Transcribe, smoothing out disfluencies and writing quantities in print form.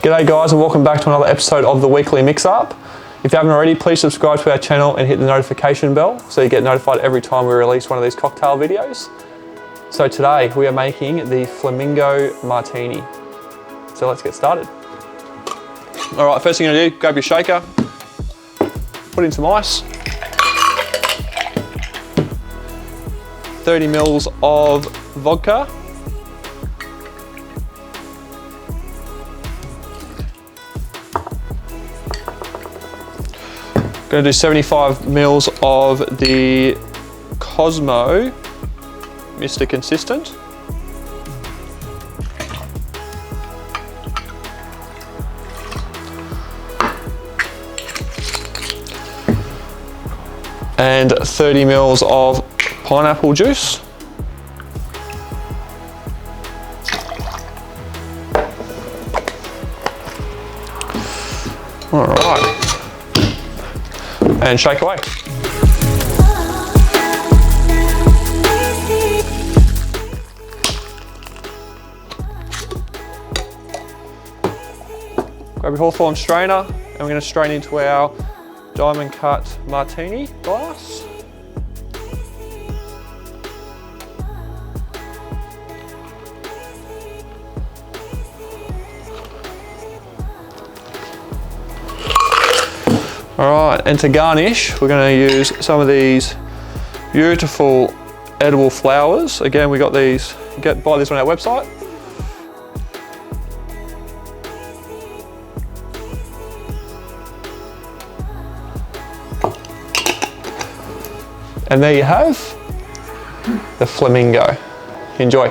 G'day guys, and welcome back to another episode of the weekly mix-up. If you haven't already, please subscribe to our channel and hit the notification bell so you get notified every time we release one of these cocktail videos. So today we are making the Flamingo Martini. So let's get started. All right, first thing you're gonna do, grab your shaker, put in some ice, 30 mils of vodka, going to do 75 mils of the Cosmo Mr. Consistent. And 30 mils of pineapple juice. All right. And shake away. Grab your Hawthorn strainer and we're going to strain into our diamond cut martini glass. Alright, and to garnish, we're going to use some of these beautiful edible flowers. Again, we got these, buy these on our website. And there you have the Flamingo. Enjoy.